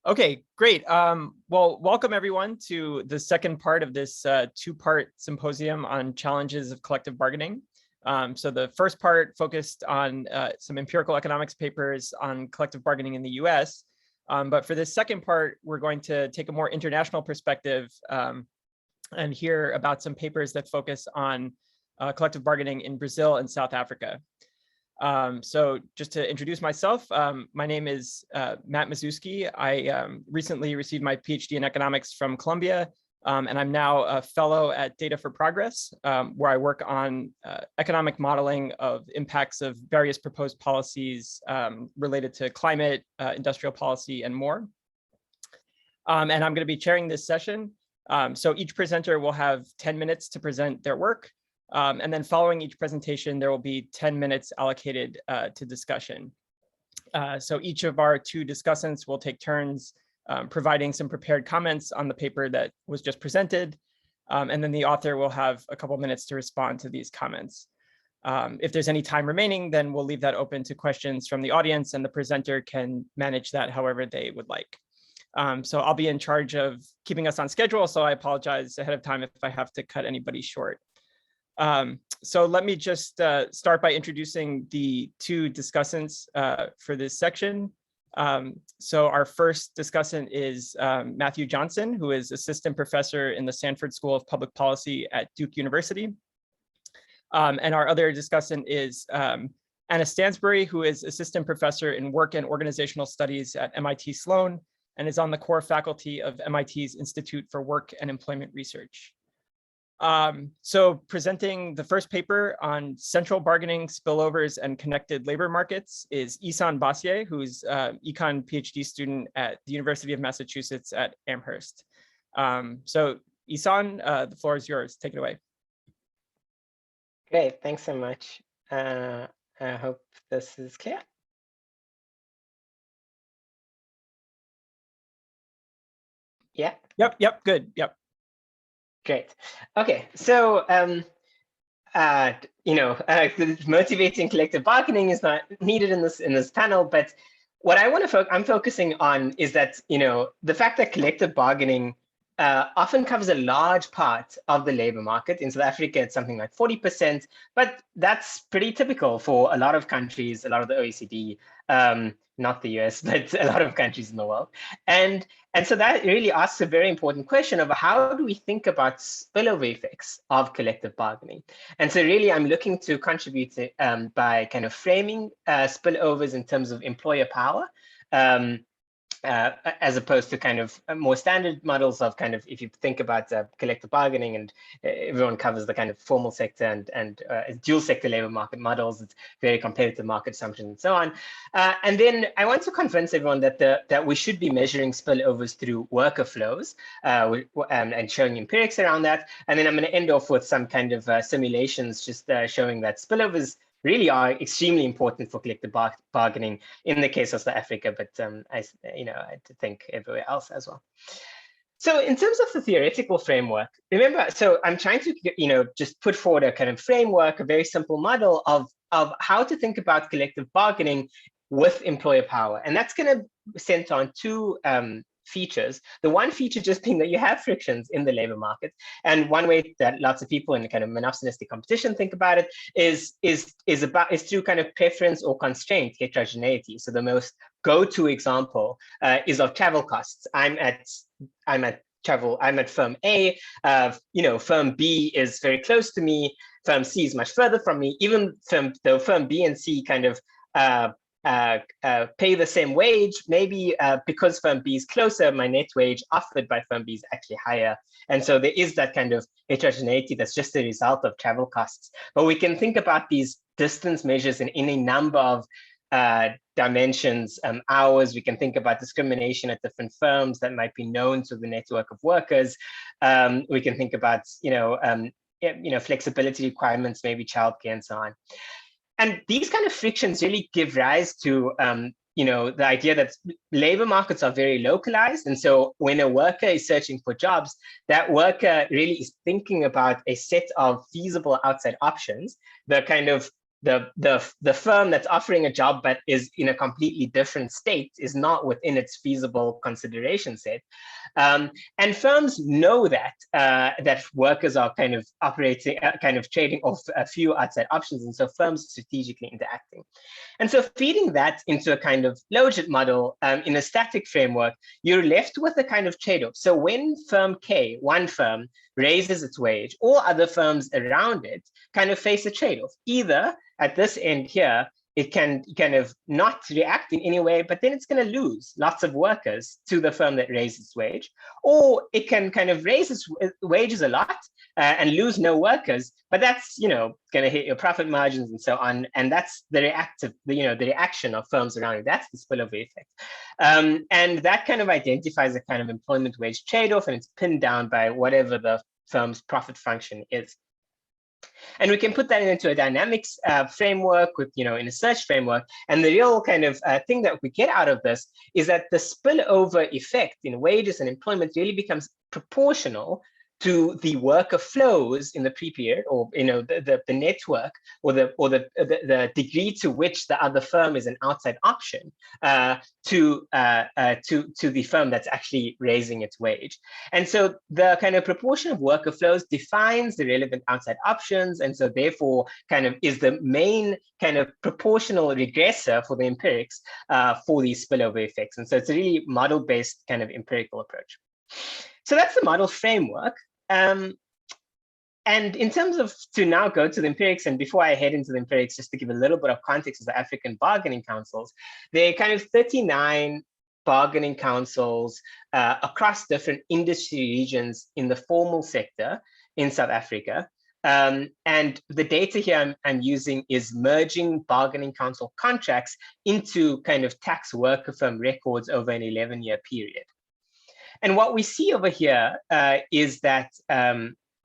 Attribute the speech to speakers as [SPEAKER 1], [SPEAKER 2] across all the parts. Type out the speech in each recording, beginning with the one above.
[SPEAKER 1] Okay, great. Well, welcome everyone to the second part of this two-part symposium on challenges of collective bargaining. So the first part focused on some empirical economics papers on collective bargaining in the US. But for this second part, we're going to take a more international perspective and hear about some papers that focus on collective bargaining in Brazil and South Africa. So just to introduce myself, my name is Matt Mazewski. I recently received my PhD in economics from Columbia, and I'm now a fellow at Data for Progress, where I work on economic modeling of impacts of various proposed policies related to climate, industrial policy, and more. And I'm going to be chairing this session. So each presenter will have 10 minutes to present their work. And then following each presentation, there will be 10 minutes allocated to discussion. So each of our two discussants will take turns providing some prepared comments on the paper that was just presented. And then the author will have a couple minutes to respond to these comments. If there's any time remaining, then we'll leave that open to questions from the audience, and the presenter can manage that however they would like. So I'll be in charge of keeping us on schedule, so I apologize ahead of time if I have to cut anybody short. So let me just start by introducing the two discussants for this section. So our first discussant is Matthew Johnson, who is assistant professor in the Sanford School of Public Policy at Duke University. And our other discussant is Anna Stansbury, who is assistant professor in work and organizational studies at MIT Sloan and is on the core faculty of MIT's Institute for Work and Employment Research. So presenting the first paper on central bargaining, spillovers, and connected labor markets is Ihsaan Bassier, who's an econ PhD student at the University of Massachusetts at Amherst. So Ihsaan, the floor is yours. Take it away.
[SPEAKER 2] Great, thanks so much. I hope this is clear. Yeah?
[SPEAKER 1] Yep, good, yep.
[SPEAKER 2] Great. Okay, so motivating collective bargaining is not needed in this panel, but what I'm focusing on is that the fact that collective bargaining often covers a large part of the labor market. In South Africa, it's something like 40%, but that's pretty typical for a lot of countries, a lot of the OECD, not the US, but a lot of countries in the world. And so that really asks a very important question of how do we think about spillover effects of collective bargaining? And so really, I'm looking to contribute by kind of framing spillovers in terms of employer power, as opposed to kind of more standard models of kind of, if you think about collective bargaining and everyone covers the kind of formal sector and dual sector labor market models, it's very competitive market assumptions and so on. And then I want to convince everyone that we should be measuring spillovers through worker flows and showing empirics around that. And then I'm going to end off with some kind of simulations just showing that spillovers really are extremely important for collective bargaining in the case of South Africa, but I think everywhere else as well. So in terms of the theoretical framework, remember, so I'm trying to just put forward a kind of framework, a very simple model of how to think about collective bargaining with employer power, and that's going to center on two features. The one feature just being that you have frictions in the labor market, and one way that lots of people in kind of monopolistic competition think about it is through kind of preference or constraint heterogeneity. So the most go-to example is of travel costs. I'm at firm A. Firm B is very close to me. Firm C is much further from me. Even though firm B and C kind of pay the same wage, maybe because firm B is closer, my net wage offered by firm B is actually higher. And so there is that kind of heterogeneity that's just a result of travel costs. But we can think about these distance measures in a number of dimensions, hours. We can think about discrimination at different firms that might be known to the network of workers. We can think about flexibility requirements, maybe childcare and so on. And these kind of frictions really give rise to the idea that labor markets are very localized. And so when a worker is searching for jobs, that worker really is thinking about a set of feasible outside options. The kind of the firm that's offering a job but is in a completely different state is not within its feasible consideration set. And firms know that that workers are kind of operating, kind of trading off a few outside options, and so firms are strategically interacting. And so feeding that into a kind of logit model in a static framework, you're left with a kind of trade-off. So when firm K, one firm, raises its wage, all other firms around it kind of face a trade-off. Either at this end here, it can kind of not react in any way, but then it's going to lose lots of workers to the firm that raises its wage, or it can kind of raise its wages a lot and lose no workers, but that's, you know, going to hit your profit margins and so on. And that's the the reaction of firms around it. That's the spillover effect. And that kind of identifies a kind of employment wage trade-off, and it's pinned down by whatever the firm's profit function is. And we can put that into a dynamics framework with, in a search framework. And the real kind of thing that we get out of this is that the spillover effect in wages and employment really becomes proportional to the worker flows in the pre-period, or the network, or the degree to which the other firm is an outside option to the firm that's actually raising its wage. And so the kind of proportion of worker flows defines the relevant outside options, and so therefore kind of is the main kind of proportional regressor for the empirics for these spillover effects. And so it's a really model-based kind of empirical approach. So that's the model framework. And in terms of, to now go to the empirics, and before I head into the empirics, just to give a little bit of context of the African bargaining councils, there are kind of 39 bargaining councils across different industry regions in the formal sector in South Africa. And the data here I'm using is merging bargaining council contracts into kind of tax worker firm records over an 11-year period. And what we see over here is that,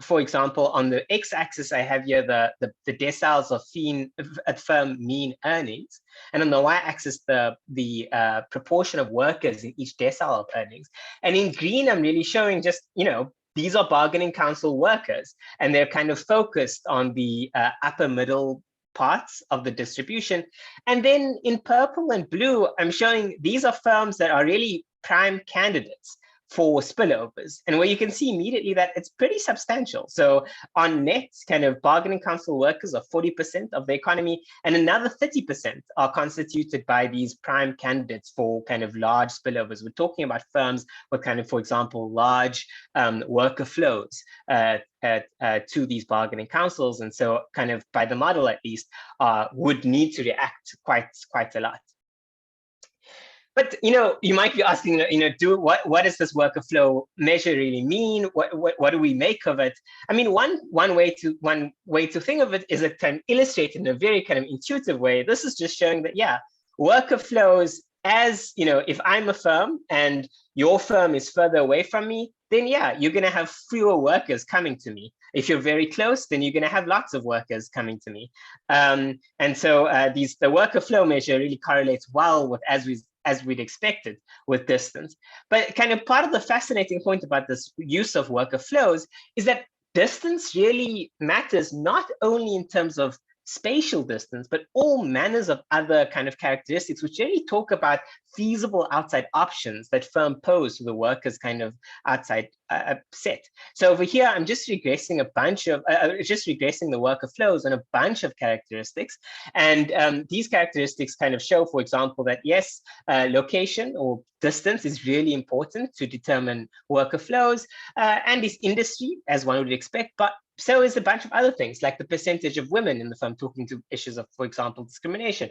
[SPEAKER 2] for example, on the x-axis, I have here the deciles of firm mean earnings, and on the y-axis, the proportion of workers in each decile of earnings. And in green, I'm really showing just, these are bargaining council workers, and they're kind of focused on the upper middle parts of the distribution. And then in purple and blue, I'm showing these are firms that are really prime candidates for spillovers, and where you can see immediately that it's pretty substantial. So on net, kind of bargaining council workers are 40% of the economy, and another 30% are constituted by these prime candidates for kind of large spillovers. We're talking about firms with kind of, for example, large worker flows to these bargaining councils, and so kind of by the model at least would need to react quite a lot. But you might be asking, what does this worker flow measure really mean? What do we make of it? I mean, one way to think of it is to kind of illustrate in a very kind of intuitive way. This is just showing that worker flows, as if I'm a firm and your firm is further away from me, then you're going to have fewer workers coming to me. If you're very close, then you're going to have lots of workers coming to me. And so the worker flow measure really correlates well with as we'd expected with distance. But kind of part of the fascinating point about this use of worker flows is that distance really matters, not only in terms of spatial distance, but all manners of other kind of characteristics, which really talk about feasible outside options that firm pose to the workers kind of outside set. So over here, I'm just regressing the worker flows on a bunch of characteristics. And these characteristics kind of show, for example, that yes, location or distance is really important to determine worker flows, and is industry, as one would expect, but so is a bunch of other things, like the percentage of women in the firm, talking to issues of, for example, discrimination.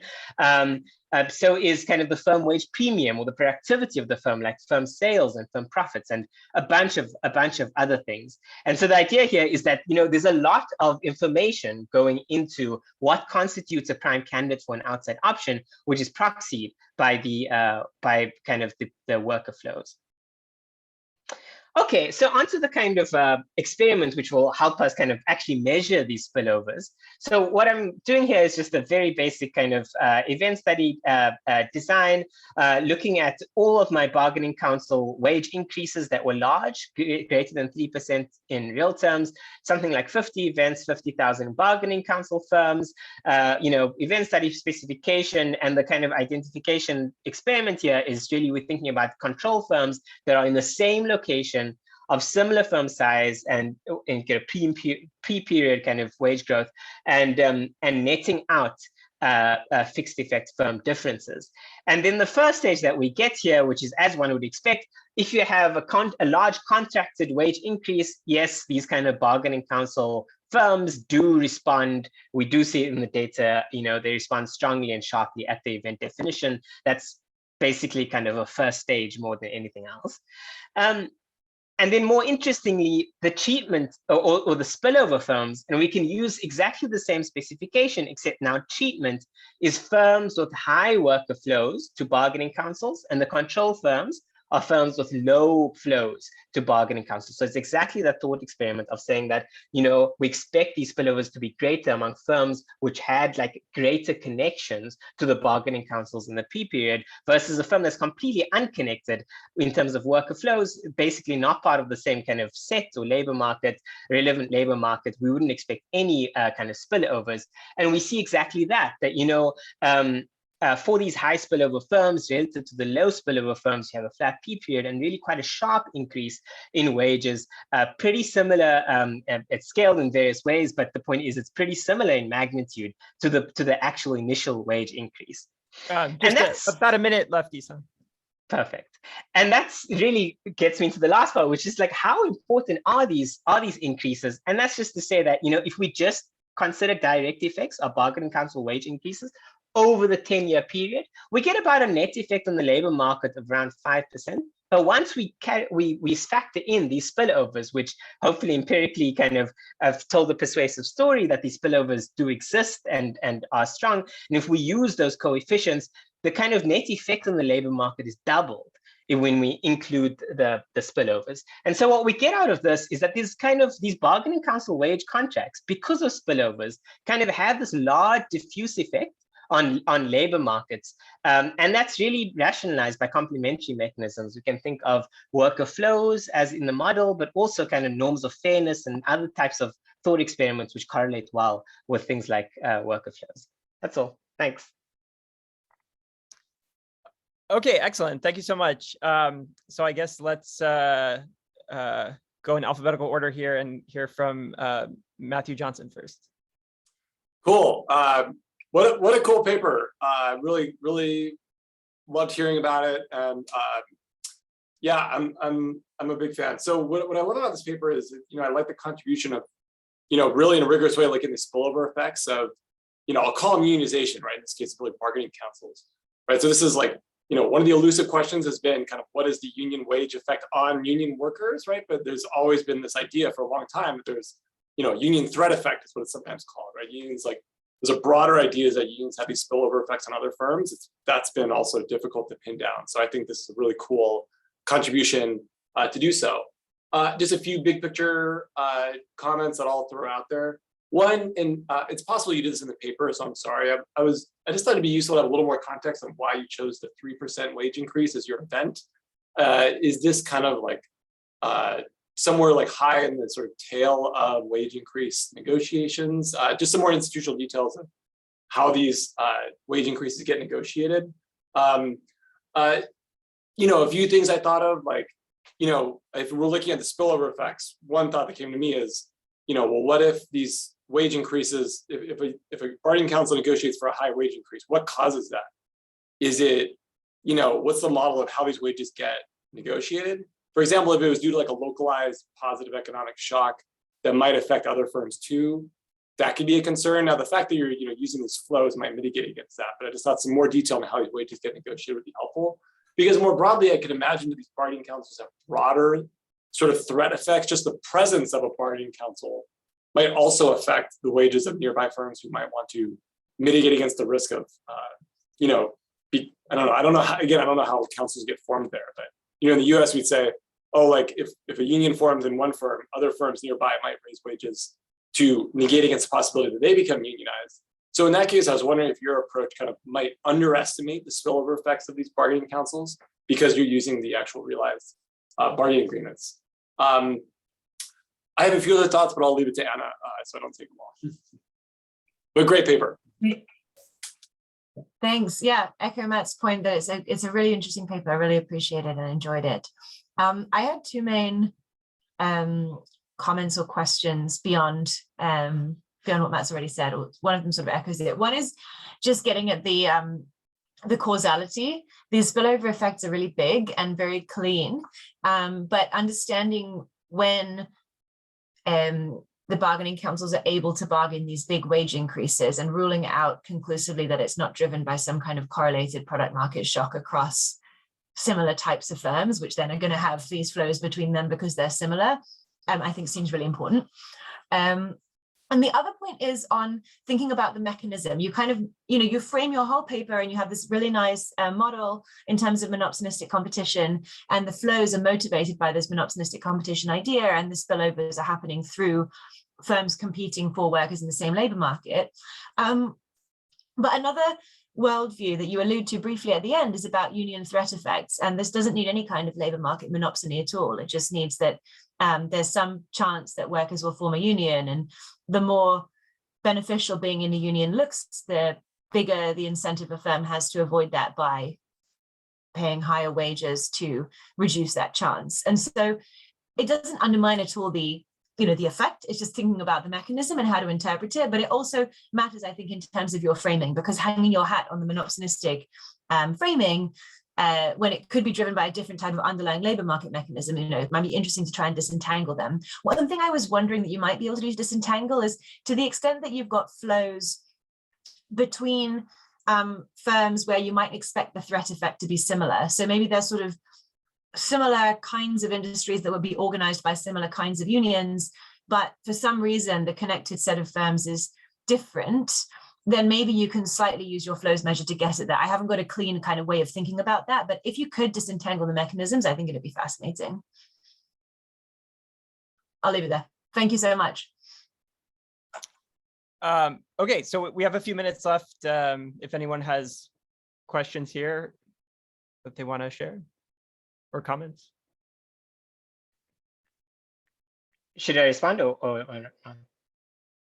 [SPEAKER 2] So is kind of the firm wage premium or the productivity of the firm, like firm sales and firm profits, and a bunch of other things. And so the idea here is that there's a lot of information going into what constitutes a prime candidate for an outside option, which is proxied by the worker flows. Okay, so onto the kind of experiment which will help us kind of actually measure these spillovers. So what I'm doing here is just a very basic kind of event study design, looking at all of my bargaining council wage increases that were large, greater than 3% in real terms, something like 50 events, 50,000 bargaining council firms, event study specification, and the kind of identification experiment here is really we're thinking about control firms that are in the same location of similar firm size and pre-period kind of wage growth, and netting out fixed effect firm differences. And then the first stage that we get here, which is as one would expect, if you have a large contracted wage increase, yes, these kind of bargaining council firms do respond. We do see it in the data, they respond strongly and sharply at the event definition. That's basically kind of a first stage more than anything else. And then more interestingly, the treatment or the spillover firms, and we can use exactly the same specification, except now treatment is firms with high worker flows to bargaining councils, and the control firms are firms with low flows to bargaining councils. So it's exactly that thought experiment of saying that, we expect these spillovers to be greater among firms which had like greater connections to the bargaining councils in the P-period versus a firm that's completely unconnected in terms of worker flows, basically not part of the same kind of set or labor market, relevant labor market. We wouldn't expect any kind of spillovers. And we see exactly that, for these high spillover firms relative to the low spillover firms, you have a flat P period and really quite a sharp increase in wages, pretty similar, it's scaled in various ways, but the point is it's pretty similar in magnitude to the actual initial wage increase.
[SPEAKER 1] And that's about a minute left, Ihsaan.
[SPEAKER 2] Perfect. And that's really gets me into the last part, which is like, how important are these increases? And that's just to say that, if we just consider direct effects of bargaining council wage increases over the 10-year period, we get about a net effect on the labor market of around 5%. But once we factor in these spillovers, which hopefully empirically kind of have told the persuasive story that these spillovers do exist and are strong, and if we use those coefficients, the kind of net effect on the labor market is doubled when we include the spillovers. And so what we get out of this is that these bargaining council wage contracts, because of spillovers, kind of have this large diffuse effect on labor markets. And that's really rationalized by complementary mechanisms. We can think of worker flows as in the model, but also kind of norms of fairness and other types of thought experiments which correlate well with things like worker flows. That's all. Thanks.
[SPEAKER 1] Okay, excellent. Thank you so much. So I guess let's go in alphabetical order here and hear from Matthew Johnson first.
[SPEAKER 3] Cool. What a cool paper. Really loved hearing about it, and yeah, I'm a big fan. So what I love about this paper is, I like the contribution of, really in a rigorous way, looking at the spillover effects of, I'll call them unionization, right? In this case, really bargaining councils, right? So this is like, one of the elusive questions has been kind of what is the union wage effect on union workers, right? But there's always been this idea for a long time that there's, union threat effect is what it's sometimes called, right? Unions, like, there's a broader idea that unions have these spillover effects on other firms. That's been also difficult to pin down. So I think this is a really cool contribution to do so. Just a few big picture comments that I'll throw out there. One, and it's possible you did this in the paper, so I'm sorry. I just thought it'd be useful to have a little more context on why you chose the 3% wage increase as your event. Is this kind of like somewhere like high in the sort of tail of wage increase negotiations? Just some more institutional details of how these wage increases get negotiated. A few things I thought of, like, if we're looking at the spillover effects, one thought that came to me is, well, what if these wage increases, if a bargaining council negotiates for a high wage increase, what causes that? Is it, what's the model of how these wages get negotiated? For example, if it was due to like a localized positive economic shock that might affect other firms too, that could be a concern. Now, the fact that you're using these flows might mitigate against that, but I just thought some more detail on how these wages get negotiated would be helpful. Because more broadly, I could imagine that these bargaining councils have broader sort of threat effects. Just the presence of a bargaining council might also affect the wages of nearby firms who might want to mitigate against the risk of, I don't know how councils get formed there, but in the US, we'd say, oh, like if a union forms in one firm, other firms nearby might raise wages to negate against the possibility that they become unionized. So in that case, I was wondering if your approach kind of might underestimate the spillover effects of these bargaining councils because you're using the actual realized bargaining agreements. I have a few other thoughts, but I'll leave it to Anna so I don't take them all. But great paper.
[SPEAKER 4] Thanks. Yeah, echo Matt's point that it's a really interesting paper. I really appreciate it and enjoyed it. I had two main comments or questions beyond what Matt's already said. One of them sort of echoes it. One is just getting at the causality. These spillover effects are really big and very clean, but understanding when the bargaining councils are able to bargain these big wage increases and ruling out conclusively that it's not driven by some kind of correlated product market shock across similar types of firms, which then are going to have these flows between them because they're similar, I think seems really important. And the other point is on thinking about the mechanism. You kind of, you frame your whole paper and you have this really nice model in terms of monopsonistic competition, and the flows are motivated by this monopsonistic competition idea, and the spillovers are happening through firms competing for workers in the same labor market. But another worldview that you allude to briefly at the end is about union threat effects. And this doesn't need any kind of labor market monopsony at all. It just needs that there's some chance that workers will form a union, and the more beneficial being in a union looks, the bigger the incentive a firm has to avoid that by paying higher wages to reduce that chance. And so it doesn't undermine at all the effect. It's just thinking about the mechanism and how to interpret it. But it also matters, I think, in terms of your framing, because hanging your hat on the monopsonistic framing, when it could be driven by a different type of underlying labor market mechanism, it might be interesting to try and disentangle them. One thing I was wondering that you might be able to do to disentangle is, to the extent that you've got flows between firms where you might expect the threat effect to be similar. So maybe there's sort of similar kinds of industries that would be organized by similar kinds of unions, but for some reason the connected set of firms is different, then maybe you can slightly use your flows measure to get at that. I haven't got a clean kind of way of thinking about that, but if you could disentangle the mechanisms, I think it'd be fascinating. I'll leave it there. Thank you so much.
[SPEAKER 1] Okay, so we have a few minutes left. If anyone has questions here that they want to share or comments.
[SPEAKER 2] Should I respond or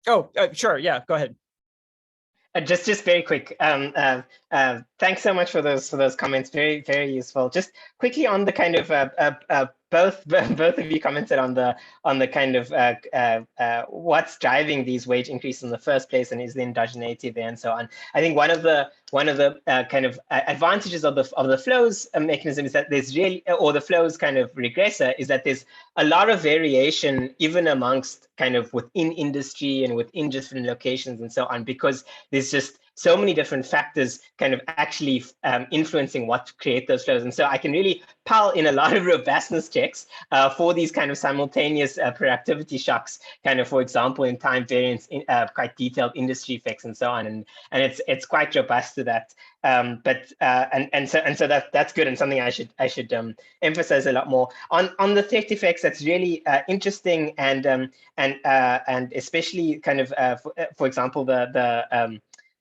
[SPEAKER 1] Oh, sure. Yeah, go ahead.
[SPEAKER 2] Just very quick. Thanks so much for those comments. Very, very useful. Just quickly on the kind of both of you commented on the kind of what's driving these wage increases in the first place, and is the endogeneity there and so on. I think one of the kind of advantages of the flows mechanism is that there's really, or the flows kind of regressor, is that there's a lot of variation even amongst kind of within industry and within different locations and so on, because there's just so many different factors kind of actually influencing what create those flows. And so I can really pile in a lot of robustness checks for these kind of simultaneous productivity shocks, kind of, for example, in time variance, quite detailed industry effects and so on. And it's quite robust to that. So that's good, and something I should emphasize a lot more on the threat effects. That's really interesting, and especially kind of for example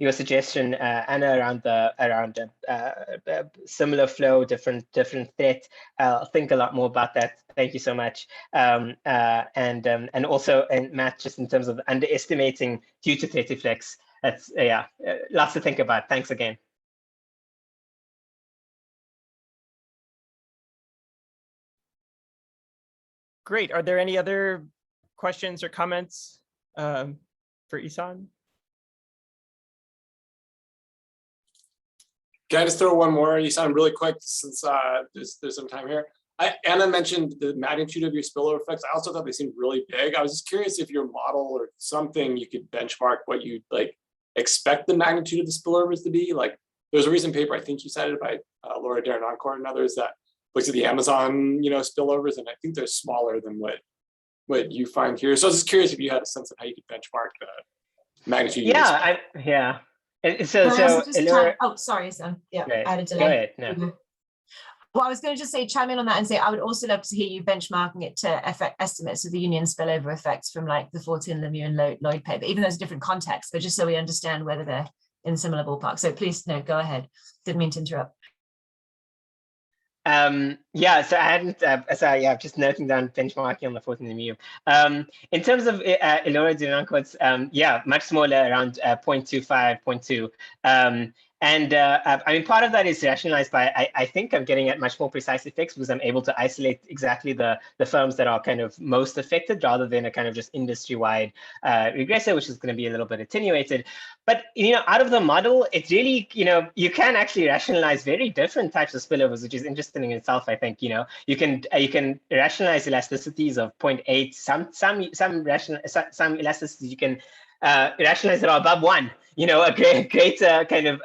[SPEAKER 2] your suggestion, Anna, around the similar flow, different threat. I'll think a lot more about that. Thank you so much. And also, and Matt, just in terms of underestimating due to threat effects. That's lots to think about. Thanks again.
[SPEAKER 1] Great. Are there any other questions or comments for Ihsaan?
[SPEAKER 3] Can I just throw one more, Ihsaan, really quick, since there's some time here? Anna mentioned the magnitude of your spillover effects. I also thought they seemed really big. I was just curious if your model or something you could benchmark what you expect the magnitude of the spillovers to be. Like, there's a recent paper I think you cited by Ellora, Derenoncourt, and others that looks at the Amazon, spillovers, and I think they're smaller than what you find here. So I was just curious if you had a sense of how you could benchmark the magnitude.
[SPEAKER 2] So Ellora,
[SPEAKER 4] oh, sorry, Sam. Yeah,
[SPEAKER 2] right.
[SPEAKER 4] I had a delay.
[SPEAKER 2] Go ahead. No.
[SPEAKER 4] Well, I was going to just say, chime in on that and say, I would also love to hear you benchmarking it to estimates of the union spillover effects from like the Fortin, Lemieux and Lloyd paper, even though it's a different context, but just so we understand whether they're in similar ballpark. So please, no, go ahead. Didn't mean to interrupt.
[SPEAKER 2] Yeah, so I hadn't, I'm just noting down benchmarking on the Fortin Lemieux. In terms of Ellora Derenoncourt's, yeah, much smaller, around 0.25, 0.2. I mean, part of that is rationalized by, I think I'm getting at much more precise effects because I'm able to isolate exactly the firms that are kind of most affected rather than a kind of just industry-wide regressor, which is going to be a little bit attenuated. But, you know, out of the model, it's really, you know, you can actually rationalize very different types of spillovers, which is interesting in itself, I think. You know, you can rationalize elasticities of 0.8, some elasticities you can rationalize that are above 1. You know, a greater kind of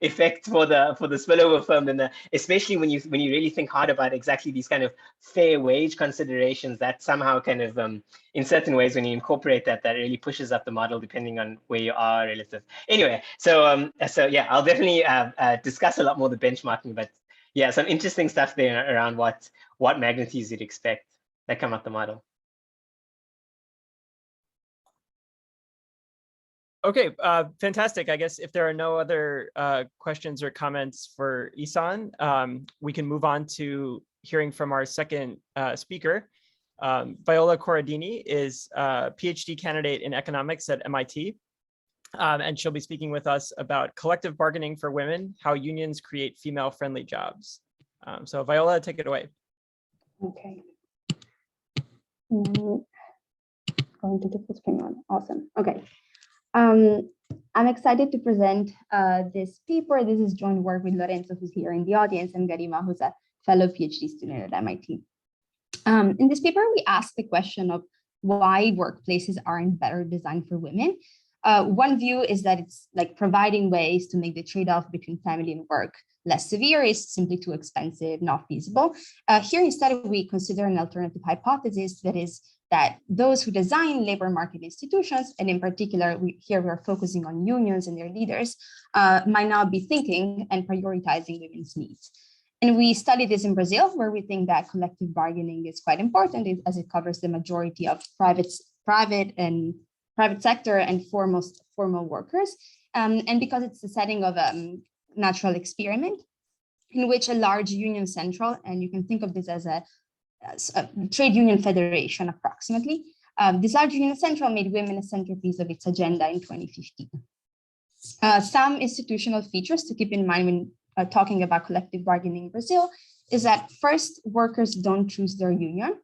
[SPEAKER 2] effect for the spillover firm, and especially when you really think hard about exactly these kind of fair wage considerations, that somehow kind of in certain ways when you incorporate that really pushes up the model depending on where you are relative. Anyway, so yeah, I'll definitely discuss a lot more the benchmarking, but yeah, some interesting stuff there around what magnitudes you'd expect that come out the model.
[SPEAKER 1] Okay, fantastic. I guess if there are no other questions or comments for Ihsaan, we can move on to hearing from our second speaker. Viola Corradini is a PhD candidate in economics at MIT, and she'll be speaking with us about collective bargaining for women, how unions create female-friendly jobs. So Viola, take it away.
[SPEAKER 5] Okay. Going to the full screen one. Awesome. Okay. I'm excited to present this paper. This is joint work with Lorenzo, who's here in the audience, and Garima, who's a fellow PhD student at MIT. In this paper, we asked the question of why workplaces aren't better designed for women. One view is that it's like providing ways to make the trade-off between family and work less severe is simply too expensive, not feasible. Here, instead, we consider an alternative hypothesis that is that those who design labor market institutions, and in particular, here we're focusing on unions and their leaders, might not be thinking and prioritizing women's needs. And we studied this in Brazil, where we think that collective bargaining is quite important as it covers the majority of private sector and formal workers. And because it's the setting of a natural experiment in which a large union central, and you can think of this as a trade union federation approximately. This large union central made women a centerpiece of its agenda in 2015. Some institutional features to keep in mind when talking about collective bargaining in Brazil is that first, workers don't choose their union.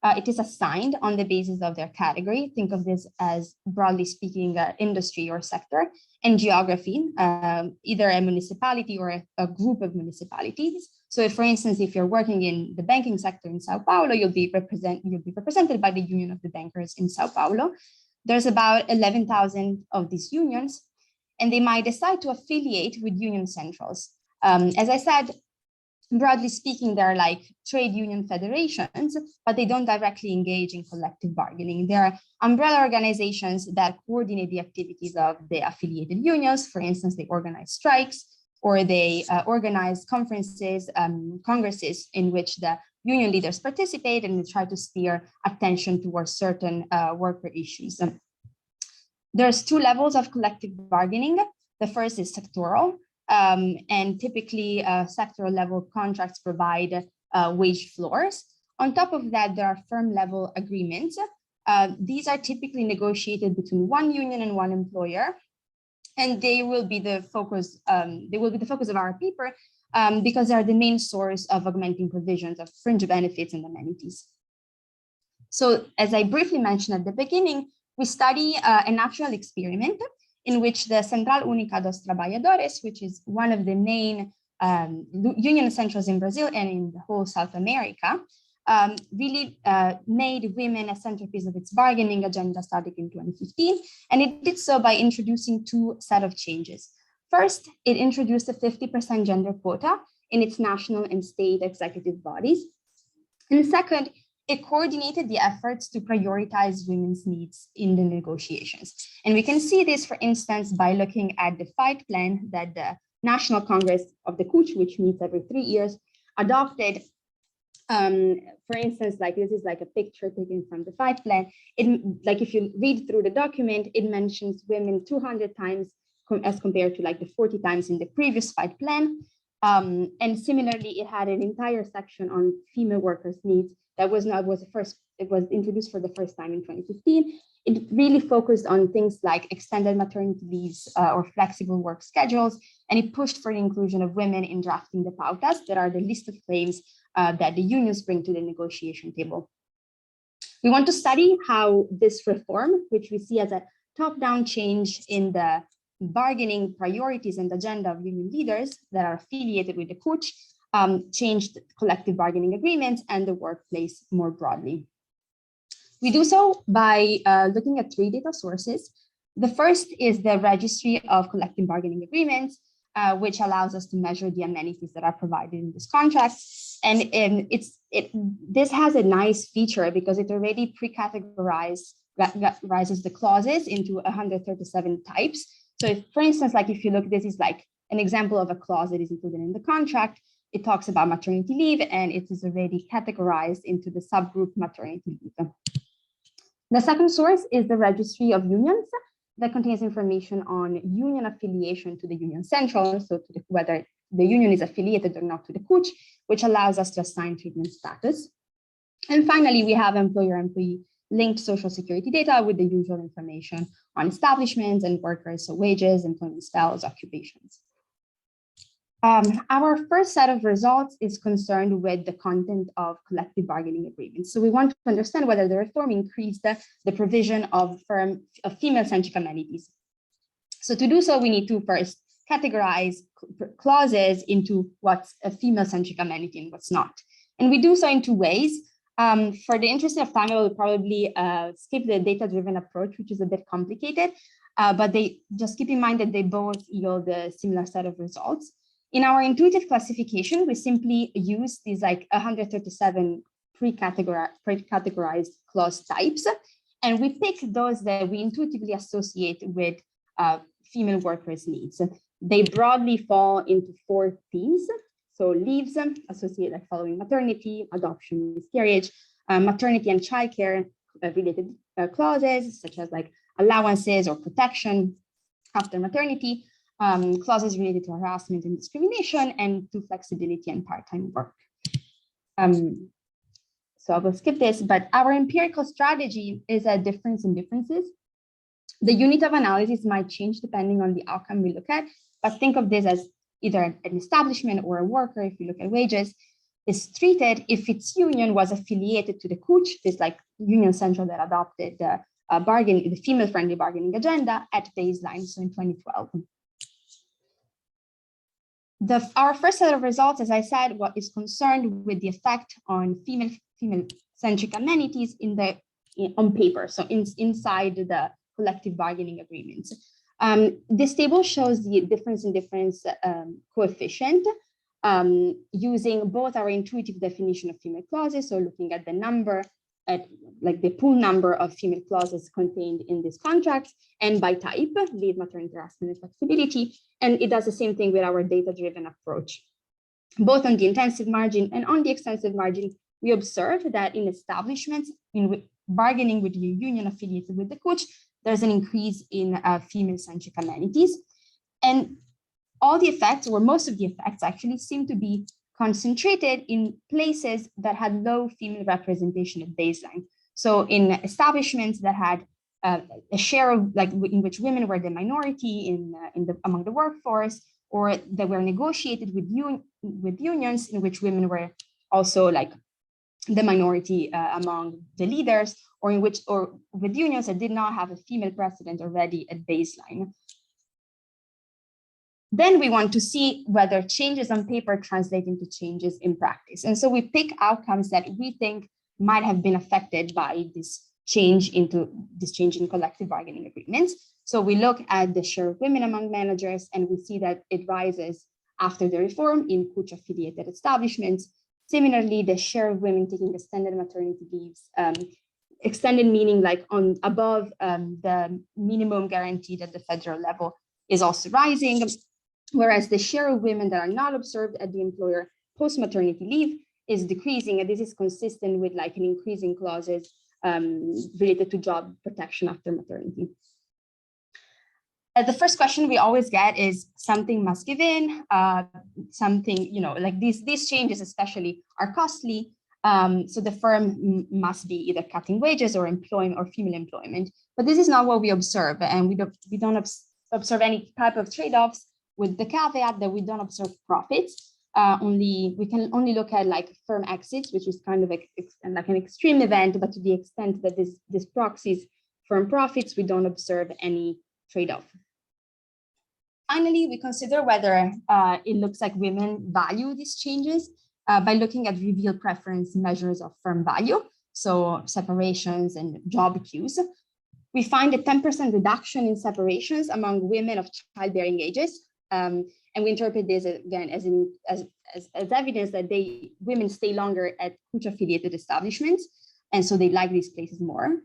[SPEAKER 5] It is assigned on the basis of their category. Think of this as, broadly speaking, industry or sector, and geography, either a municipality or a group of municipalities. So if, for instance, if you're working in the banking sector in Sao Paulo, you'll be represented by the Union of the Bankers in Sao Paulo. There's about 11,000 of these unions, and they might decide to affiliate with union centrals. As I said, broadly speaking, they're like trade union federations, but they don't directly engage in collective bargaining. They're umbrella organizations that coordinate the activities of the affiliated unions. For instance, they organize strikes, or they organize conferences, congresses in which the union leaders participate, and they try to steer attention towards certain worker issues. There's two levels of collective bargaining. The first is sectoral, and typically sectoral level contracts provide wage floors. On top of that, there are firm level agreements. These are typically negotiated between one union and one employer, and they will be the focus. Of our paper because they are the main source of augmenting provisions of fringe benefits and amenities. So, as I briefly mentioned at the beginning, we study a natural experiment in which the Central Única dos Trabalhadores, which is one of the main union centrals in Brazil and in the whole South America, really made women a centerpiece of its bargaining agenda starting in 2015. And it did so by introducing two set of changes. First, it introduced a 50% gender quota in its national and state executive bodies. And second, it coordinated the efforts to prioritize women's needs in the negotiations. And we can see this, for instance, by looking at the fight plan that the National Congress of the CUT, which meets every 3 years, adopted. For instance, like this is like a picture taken from the 5 plan. Like if you read through the document, it mentions women 200 times as compared to like the 40 times in the previous 5 plan. And similarly, it had an entire section on female workers' needs that was introduced for the first time in 2015. It really focused on things like extended maternity leaves or flexible work schedules, and it pushed for the inclusion of women in drafting the pautas that are the list of claims that the unions bring to the negotiation table. We want to study how this reform, which we see as a top-down change in the bargaining priorities and agenda of union leaders that are affiliated with the CUT, changed collective bargaining agreements and the workplace more broadly. We do so by looking at 3 data sources. The first is the Registry of Collective Bargaining Agreements, which allows us to measure the amenities that are provided in this contract. And this has a nice feature because it already pre-categorizes the clauses into 137 types. So if, for instance, like if you look, this is like an example of a clause that is included in the contract. It talks about maternity leave, and it is already categorized into the subgroup maternity leave. The second source is the Registry of Unions that contains information on union affiliation to the Union Central, so to whether the union is affiliated or not to the CUT, which allows us to assign treatment status. And finally, we have employer-employee linked social security data with the usual information on establishments and workers, so wages, employment styles, occupations. Our first set of results is concerned with the content of collective bargaining agreements. So we want to understand whether the reform increased the provision of female-centric amenities. So to do so, we need to first categorize clauses into what's a female-centric amenity and what's not. And we do so in 2 ways. For the interest of time, I will probably skip the data-driven approach, which is a bit complicated, but they just keep in mind that they both yield a similar set of results. In our intuitive classification, we simply use these like 137 pre-categorized clause types, and we pick those that we intuitively associate with female workers' needs. They broadly fall into 4 themes. So leaves associated like following maternity, adoption, miscarriage, maternity and childcare related clauses, such as like allowances or protection after maternity, clauses related to harassment and discrimination, and to flexibility and part-time work. So I will skip this, but our empirical strategy is a difference in differences. The unit of analysis might change depending on the outcome we look at, but think of this as either an establishment or a worker, if you look at wages, is treated if its union was affiliated to the CUT, this like Union Central that adopted the female-friendly bargaining agenda at baseline, so in 2012. Our first set of results, as I said, is concerned with the effect on female-centric amenities on paper, so inside the collective bargaining agreements. This table shows the difference in difference coefficient using both our intuitive definition of female clauses, so looking at the number, like the pool number of female clauses contained in this contract, and by type, leave, maternity, harassment, and flexibility. And it does the same thing with our data-driven approach. Both on the intensive margin and on the extensive margin, we observe that in establishments in bargaining with the union affiliated with the CUT, there's an increase in female-centric amenities. And all the effects, or most of the effects actually, seem to be concentrated in places that had low female representation at baseline. So in establishments that had a share of, like, in which women were the minority among the workforce, or that were negotiated with unions in which women were also like the minority among the leaders, or with unions that did not have a female president already at baseline. Then we want to see whether changes on paper translate into changes in practice. And so we pick outcomes that we think might have been affected by this change in collective bargaining agreements. So we look at the share of women among managers, and we see that it rises after the reform in CUT affiliated establishments. Similarly, the share of women taking extended maternity leaves, extended meaning like above the minimum guaranteed at the federal level, is also rising. Whereas the share of women that are not observed at the employer post-maternity leave is decreasing, and this is consistent with like an increase in clauses related to job protection after maternity. The first question we always get is something must give in, something, like these changes especially are costly. So the firm must be either cutting wages or employing or female employment. But this is not what we observe, and we don't observe any type of trade-offs, with the caveat that we don't observe profits. We can only look at like firm exits, which is kind of like an extreme event, but to the extent that this proxies firm profits, we don't observe any trade-off. Finally, we consider whether it looks like women value these changes by looking at reveal preference measures of firm value, so separations and job queues. We find a 10% reduction in separations among women of childbearing ages, and we interpret this again as evidence that women stay longer at Kuch-affiliated establishments, and so they like these places more.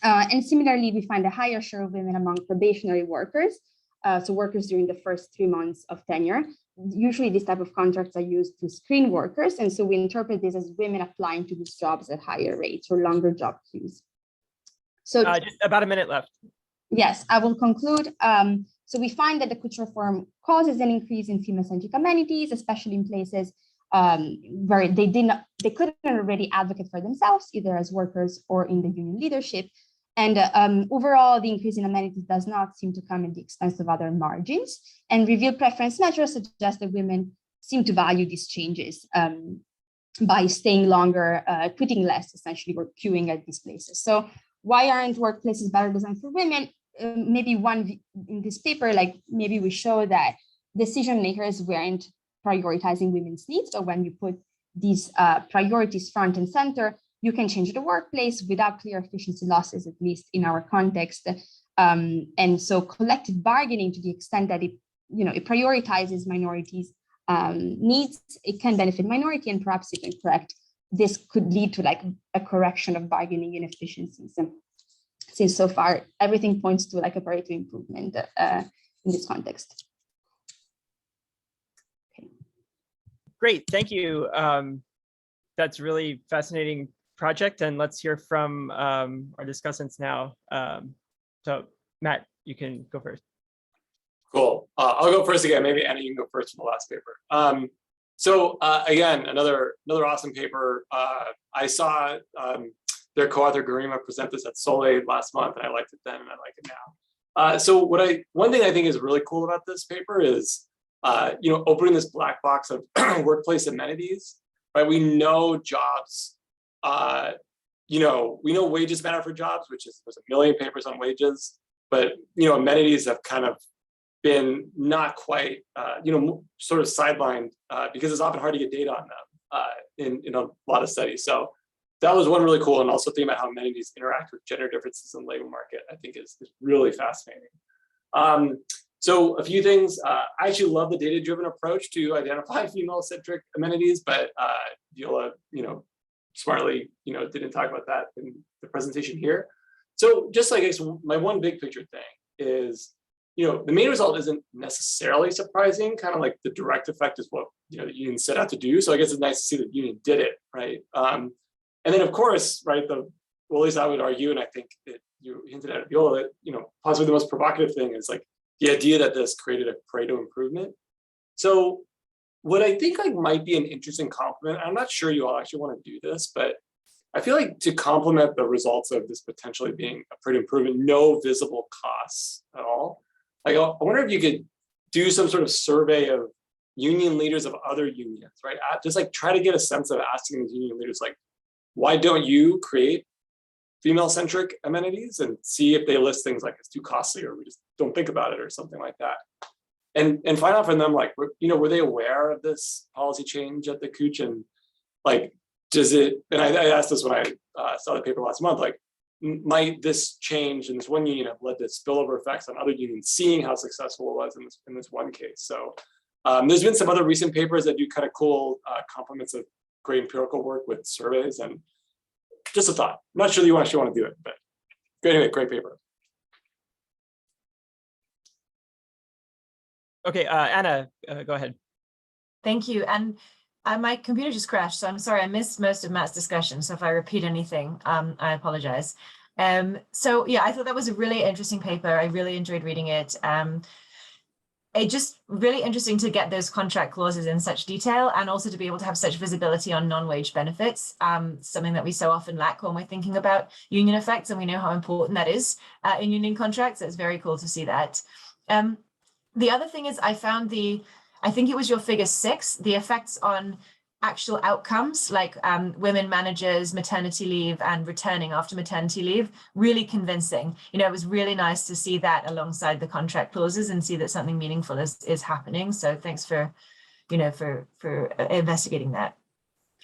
[SPEAKER 5] And similarly, we find a higher share of women among probationary workers, so workers during the first 3 months of tenure. Usually these type of contracts are used to screen workers, and so we interpret this as women applying to these jobs at higher rates or longer job queues. So
[SPEAKER 1] just about a minute left.
[SPEAKER 5] Yes, I will conclude. So we find that the Kuch reform causes an increase in female-centric amenities, especially in places where they couldn't already advocate for themselves, either as workers or in the union leadership. And overall, the increase in amenities does not seem to come at the expense of other margins. And reveal preference measures suggest that women seem to value these changes by staying longer, quitting less, essentially, or queuing at these places. So why aren't workplaces better designed for women? Maybe one in this paper, like maybe we show that decision makers weren't prioritizing women's needs. So when you put these priorities front and center, you can change the workplace without clear efficiency losses, at least in our context. And so collective bargaining, to the extent that it prioritizes minorities' needs, it can benefit minority, and perhaps it can correct. This could lead to like a correction of bargaining inefficiencies. And since so far, everything points to like a Pareto improvement in this context. Okay.
[SPEAKER 1] Great, thank you. That's really fascinating project, and let's hear from our discussants now. So Matt, you can go first.
[SPEAKER 3] Cool. I'll go first again. Maybe Anna, you can go first from the last paper. So again, another awesome paper. I saw their co-author Garima present this at Soleil last month, and I liked it then, and I like it now. So one thing I think is really cool about this paper is, opening this black box of workplace amenities. Right? We know jobs. We know wages matter for jobs, which is there's a million papers on wages, but amenities have kind of been not quite, sort of sidelined because it's often hard to get data on them in a lot of studies. So that was one really cool, and also thinking about how amenities interact with gender differences in the labor market, I think is really fascinating. So a few things. I actually love the data-driven approach to identify female-centric amenities, but Viola, smartly, didn't talk about that in the presentation here. So just like my one big picture thing is, the main result isn't necessarily surprising. Kind of like the direct effect is what the union set out to do. So I guess it's nice to see that the union did it, right? And then of course, right, well, at least I would argue, and I think that you hinted at it, Viola, that possibly the most provocative thing is like the idea that this created a Pareto improvement. So what I think might be an interesting compliment, I'm not sure you all actually want to do this, but I feel like to complement the results of this potentially being a Pareto improvement, no visible costs at all. Like, I wonder if you could do some sort of survey of union leaders of other unions, right? Just like try to get a sense of asking these union leaders, like, why don't you create female-centric amenities, and see if they list things like it's too costly, or we just don't think about it, or something like that. And find out from them, like, were they aware of this policy change at the Kuch, and like, does it, and I asked this when I saw the paper last month, like, might this change in this one union have led to spillover effects on other unions, seeing how successful it was in this one case? So there's been some other recent papers that do kind of cool complements of great empirical work with surveys, and just a thought. I'm not sure that you actually want to do it, but anyway, great paper.
[SPEAKER 1] Okay, Anna, go ahead.
[SPEAKER 4] Thank you. And My computer just crashed, so I'm sorry, I missed most of Matt's discussion. So if I repeat anything, I apologize. So yeah, I thought that was a really interesting paper. I really enjoyed reading it. It's just really interesting to get those contract clauses in such detail, and also to be able to have such visibility on non-wage benefits, something that we so often lack when we're thinking about union effects, and we know how important that is in union contracts. It's very cool to see that. The other thing is I found I think it was your figure 6, the effects on actual outcomes like women managers, maternity leave, and returning after maternity leave, really convincing. You know, it was really nice to see that alongside the contract clauses and see that something meaningful is happening. So thanks for, you know, for investigating that.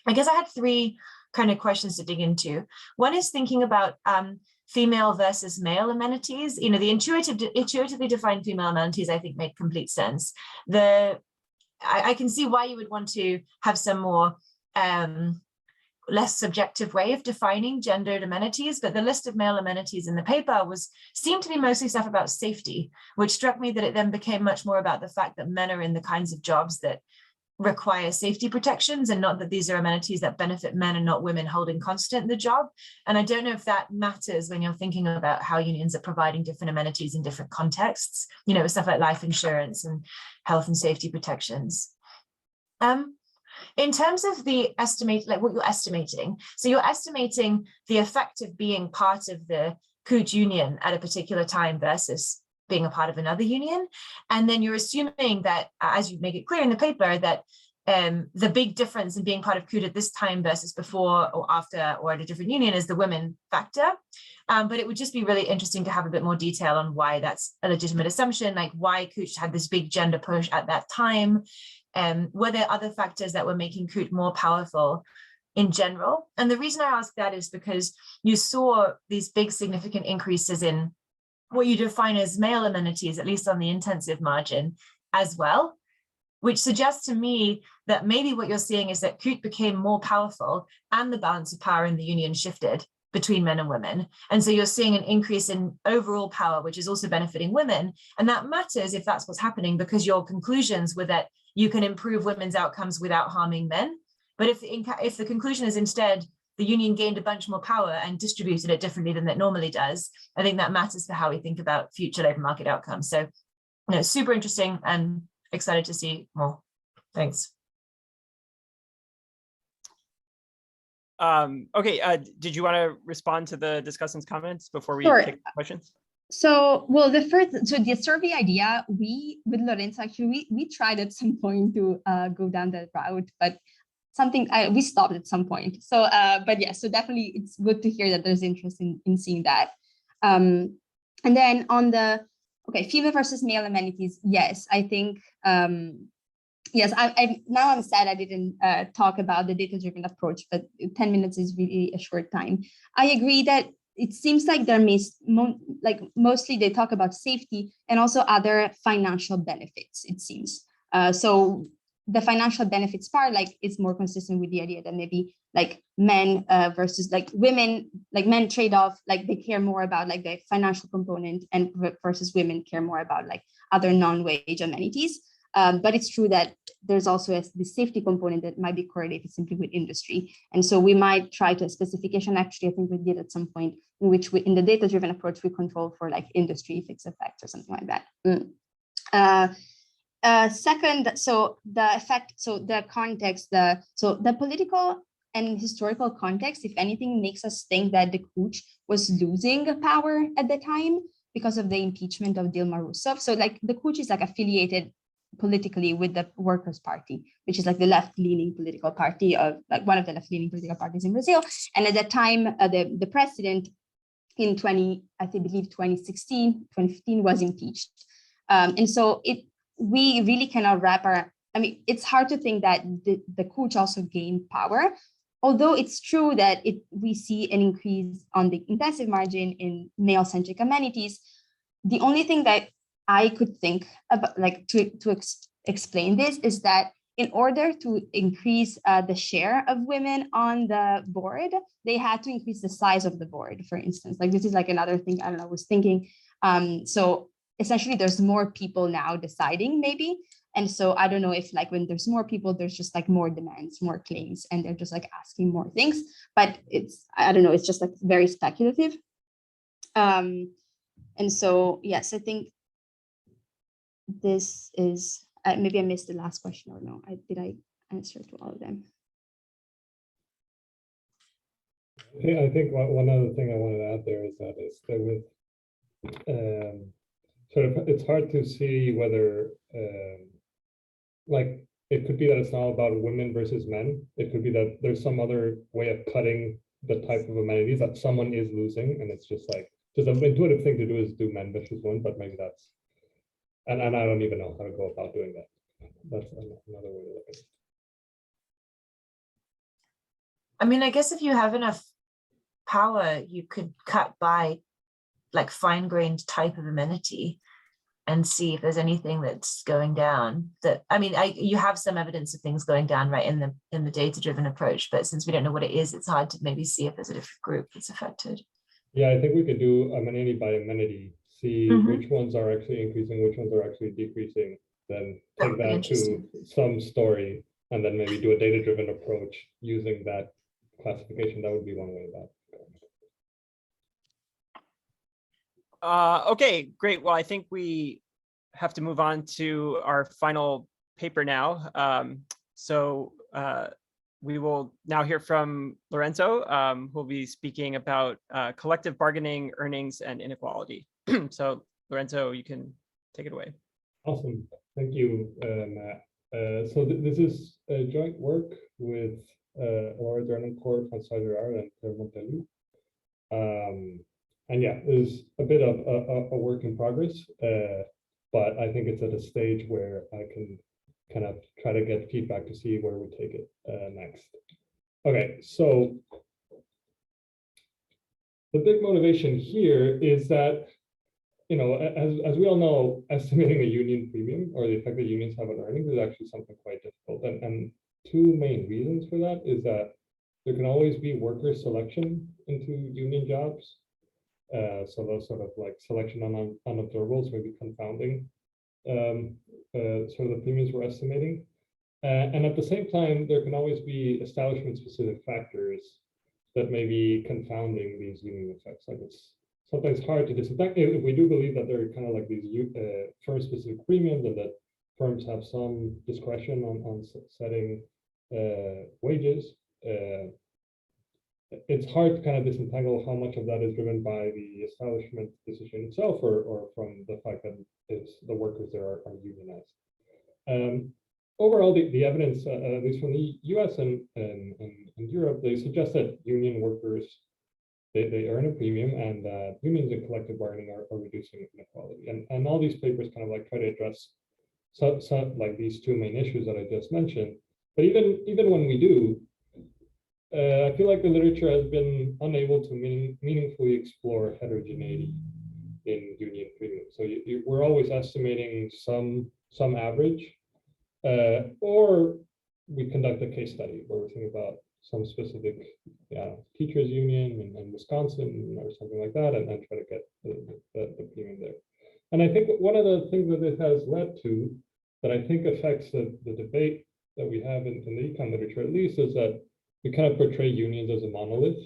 [SPEAKER 4] I guess I had 3 kind of questions to dig into. One is thinking about female versus male amenities. You know, the intuitively defined female amenities, I think, make complete sense. I can see why you would want to have some more less subjective way of defining gendered amenities, but the list of male amenities in the paper seemed to be mostly stuff about safety, which struck me that it then became much more about the fact that men are in the kinds of jobs that require safety protections, and not that these are amenities that benefit men and not women holding constant in the job. And I don't know if that matters when you're thinking about how unions are providing different amenities in different contexts, you know, stuff like life insurance and health and safety protections. In terms of the estimate, like what you're estimating, so you're estimating the effect of being part of the Coot union at a particular time versus being a part of another union. And then you're assuming that, as you make it clear in the paper, that the big difference in being part of Coot at this time versus before or after or at a different union is the women factor. But it would just be really interesting to have a bit more detail on why that's a legitimate assumption, like why Coot had this big gender push at that time. Were there other factors that were making Coot more powerful in general? And the reason I ask that is because you saw these big significant increases in what you define as male amenities, at least on the intensive margin as well, which suggests to me that maybe what you're seeing is that Coot became more powerful and the balance of power in the union shifted between men and women. And so you're seeing an increase in overall power, which is also benefiting women. And that matters if that's what's happening, because your conclusions were that you can improve women's outcomes without harming men. But if the conclusion is instead the union gained a bunch more power and distributed it differently than it normally does, I think that matters for how we think about future labor market outcomes. So, you know, super interesting and excited to see more. Thanks.
[SPEAKER 1] Okay, did you want to respond to the discussants' comments before we take questions?
[SPEAKER 5] So, well, the survey idea, with Lorenzo, actually, we tried at some point to go down that route, but we stopped at some point. So, but yeah, so definitely it's good to hear that there's interest in seeing that. And then on the, female versus male amenities, yes, I think, yes, now I'm sad I didn't talk about the data-driven approach, but 10 minutes is really a short time. I agree that it seems like mostly they talk about safety and also other financial benefits, it seems. So the financial benefits part, is more consistent with the idea that maybe men versus women, men trade off, they care more about the financial component, and versus women care more about other non-wage amenities. But it's true that there's also the safety component that might be correlated simply with industry. And so we might try to a specification, actually, I think we did at some point, in which in the data-driven approach, we control for industry fixed effects or something like that. Second, so the effect, so the context, the political and historical context, if anything, makes us think that the Coot was losing power at the time because of the impeachment of Dilma Rousseff. So the Coot is affiliated politically with the Workers' Party, which is the left-leaning political party of one of the left-leaning political parties in Brazil. And at that time, the president in 2016, 2015 was impeached. And so we really cannot it's hard to think that the Coot also gained power, although it's true that we see an increase on the intensive margin in male-centric amenities. The only thing that I could think about, to explain this, is that in order to increase the share of women on the board, they had to increase the size of the board, for instance. This is another thing, I was thinking. So essentially, there's more people now deciding, maybe. And so I don't know if like when there's more people, there's just like more demands, more claims, and they're just like asking more things. But I don't know, it's just like very speculative. And so, yes, I think this is, maybe I missed the last question or no, did I answer to all of them?
[SPEAKER 6] I think one other thing I wanted to add there is that with sort of, it's hard to see whether like it could be that it's not about women versus men. It could be that there's some other way of cutting the type of amenities that someone is losing, and it's just like an intuitive thing to do is do men versus women, but maybe that's and I don't even know how to go about doing that. That's another way to look at it.
[SPEAKER 4] I mean, I guess if you have enough power, you could cut by like fine-grained type of amenity and see if there's anything that's going down. That, I mean, you have some evidence of things going down, right, in the data-driven approach, but since we don't know what it is, it's hard to maybe see if there's a different group that's affected.
[SPEAKER 6] Yeah, I think we could do amenity by amenity, see which ones are actually increasing, which ones are actually decreasing, then take that to some story, and then maybe do a data-driven approach using that classification. That would be one way about it.
[SPEAKER 1] Okay, great. Well, I think we have to move on to our final paper now. We will now hear from Lorenzo, who will be speaking about collective bargaining, earnings, and inequality. So Lorenzo, you can take it away.
[SPEAKER 6] Awesome. Thank you, Matt. So this is a joint work with Ellora, Derenoncourt, François, Gerard, and Montialoux. And yeah, there's a bit of a work in progress, but I think it's at a stage where I can kind of try to get feedback to see where we take it next. Okay, so the big motivation here is that, you know, as we all know, estimating a union premium or the effect that unions have on earnings is actually something quite difficult. And two main reasons for that is that there can always be worker selection into union jobs. So those sort of like selection on unobservables may be confounding sort of the premiums we're estimating. And at the same time, there can always be establishment specific factors that may be confounding these union effects. Like it's sometimes hard to disinfect. If we do believe that there are kind of like these firm specific premiums and that firms have some discretion on setting wages, it's hard to kind of disentangle how much of that is driven by the establishment decision itself or from the fact that it's the workers there are unionized. Overall, the evidence, at least from the US and Europe, they suggest that union workers, they earn a premium, and unions and collective bargaining are reducing inequality. And all these papers kind of like try to address some like these two main issues that I just mentioned. But even when we do, I feel like the literature has been unable to meaningfully explore heterogeneity in union premiums. So we're always estimating some average, or we conduct a case study where we think about some specific teachers union in Wisconsin or something like that, and then try to get the premium there. And I think one of the things that this has led to that I think affects the debate that we have in the econ literature, at least, is that we kind of portray unions as a monolith,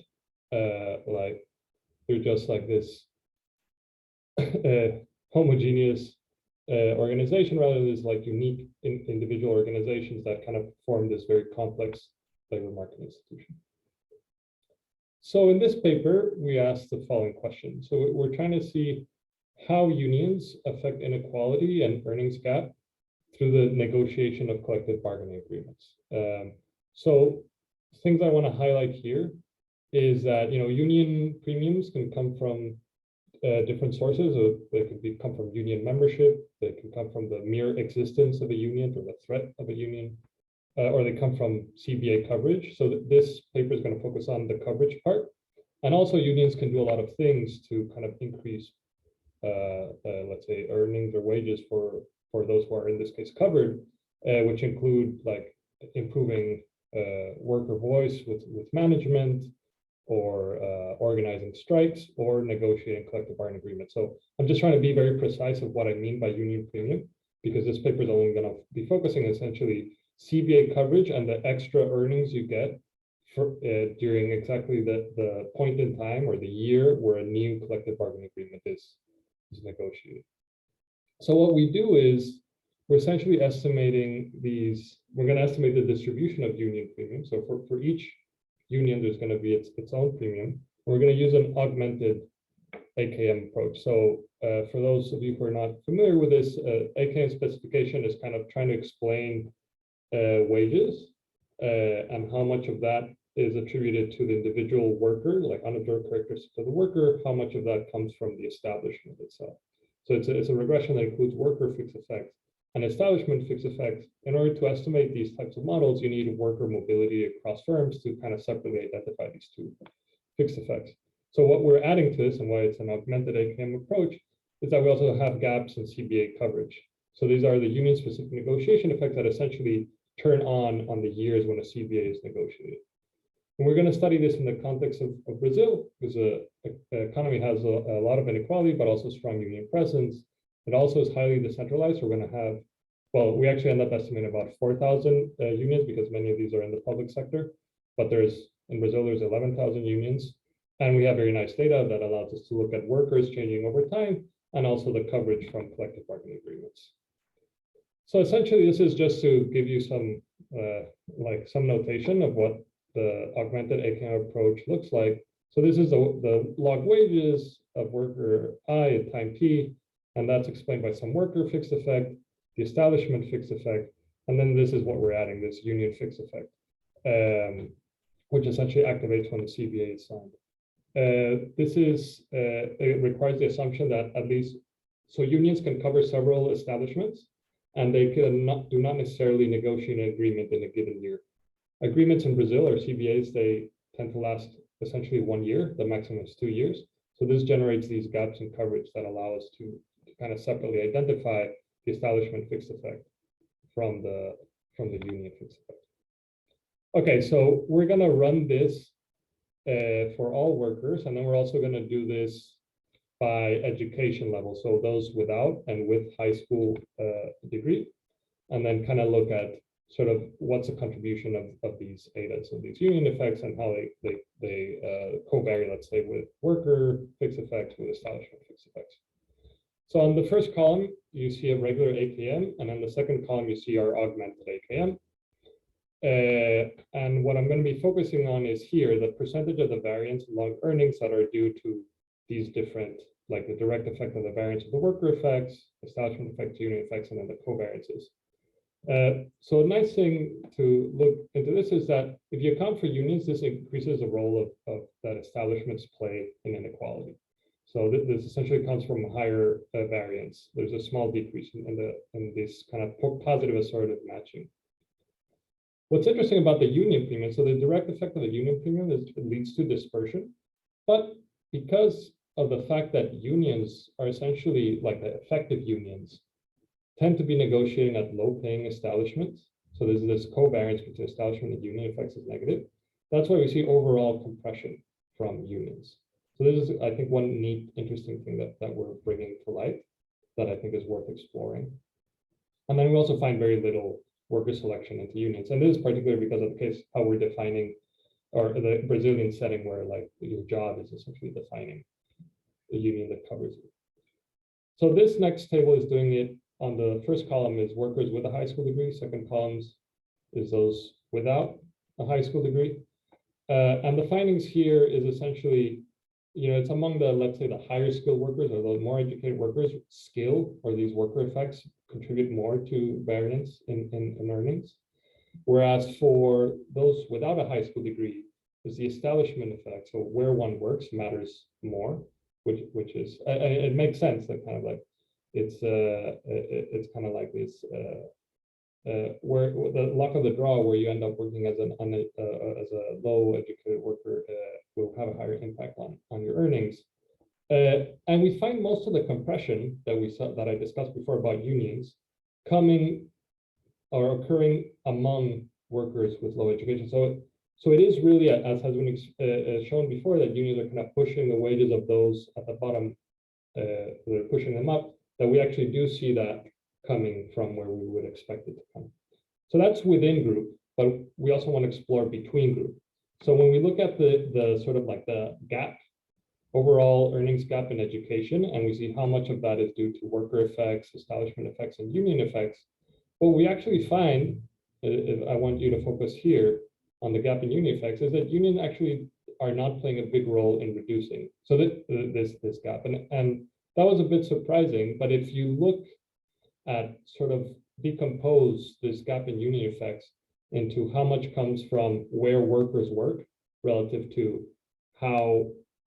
[SPEAKER 6] like they're just like this homogeneous organization, rather than this like unique individual organizations that kind of form this very complex labor market institution. So in this paper, we asked the following question. So we're trying to see how unions affect inequality and earnings gap through the negotiation of collective bargaining agreements. So things I want to highlight here is that, you know, union premiums can come from different sources. They could come from union membership. They can come from the mere existence of a union or the threat of a union, or they come from CBA coverage. So this paper is going to focus on the coverage part. And also unions can do a lot of things to kind of increase, let's say, earnings or wages for those who are in this case covered, which include like improving worker voice with management, or organizing strikes, or negotiating collective bargaining agreements. So I'm just trying to be very precise of what I mean by union premium. because this paper is only going to be focusing essentially CBA coverage and the extra earnings you get for, during exactly the point in time or the year where a new collective bargaining agreement is negotiated. So what we do is we're essentially estimating these, we're going to estimate the distribution of union premium. So for each union, there's going to be its own premium. We're going to use an augmented AKM approach. So for those of you who are not familiar with this, AKM specification is kind of trying to explain wages and how much of that is attributed to the individual worker, like unobserved characteristics of the worker, how much of that comes from the establishment itself. So it's a regression that includes worker fixed effects and establishment fixed effects. In order to estimate these types of models, you need worker mobility across firms to kind of separately identify these two fixed effects. So what we're adding to this and why it's an augmented AKM approach is that we also have gaps in CBA coverage. So these are the union-specific negotiation effects that essentially turn on the years when a CBA is negotiated. And we're going to study this in the context of Brazil, because the economy has a lot of inequality, but also strong union presence. It also is highly decentralized. We're going to have, well, we actually end up estimating about 4,000 unions because many of these are in the public sector. But in Brazil, there's 11,000 unions. And we have very nice data that allows us to look at workers changing over time and also the coverage from collective bargaining agreements. So essentially, this is just to give you some notation of what the augmented AKM approach looks like. So this is the log wages of worker I at time t, and that's explained by some worker fixed effect, the establishment fixed effect, and then this is what we're adding, this union fixed effect, which essentially activates when the CBA is signed. It requires the assumption that at least, so unions can cover several establishments, and they do not necessarily negotiate an agreement in a given year. Agreements in Brazil or CBAs, they tend to last essentially 1 year, the maximum is 2 years. So this generates these gaps in coverage that allow us to kind of separately identify the establishment fixed effect from the union fixed effect. Okay, so we're going to run this for all workers, and then we're also going to do this by education level, so those without and with high school degree, and then kind of look at sort of what's the contribution of these ADAs, of these union effects, and how they covary, let's say, with worker fixed effects, with establishment fixed effects. So on the first column, you see a regular AKM, and on the second column, you see our augmented AKM. And what I'm going to be focusing on is here, the percentage of the variance along earnings that are due to these different, like the direct effect of the variance of the worker effects, establishment effects, union effects, and then the covariances. So a nice thing to look into this is that if you account for unions, this increases the role of that establishments play in inequality. So this essentially comes from a higher variance. There's a small decrease in this kind of positive assortative matching. What's interesting about the union premium, so the direct effect of the union premium is it leads to dispersion, but because of the fact that unions are essentially like the effective unions tend to be negotiating at low-paying establishments. So there's this covariance between establishment and union effects is negative. That's why we see overall compression from unions. So this is, I think, one neat, interesting thing that we're bringing to light that I think is worth exploring. And then we also find very little worker selection into unions. And this is particularly because of the case how we're defining, or the Brazilian setting where like your job is essentially defining the union that covers it. So this next table is doing it on the first column is workers with a high school degree. Second columns is those without a high school degree. And the findings here is essentially, it's among the, let's say, the higher skilled workers or the more educated workers, skill or these worker effects contribute more to variance in earnings. Whereas for those without a high school degree, is the establishment effect. So where one works matters more, which is, it makes sense that kind of like, it's kind of like this where the luck of the draw, where you end up working as a low educated worker will have a higher impact on your earnings. And we find most of the compression that I discussed before about unions coming or occurring among workers with low education. So it is really, as has been shown before, that unions are kind of pushing the wages of those at the bottom, they're pushing them up, that we actually do see that coming from where we would expect it to come. So that's within group, but we also want to explore between group. So when we look at the sort of like the gap, overall earnings gap in education, and we see how much of that is due to worker effects, establishment effects, and union effects, what we actually find, if I want you to focus here on the gap in union effects, is that unions actually are not playing a big role in reducing this gap. And that was a bit surprising, but if you look at sort of decompose this gap in union effects into how much comes from where workers work relative to how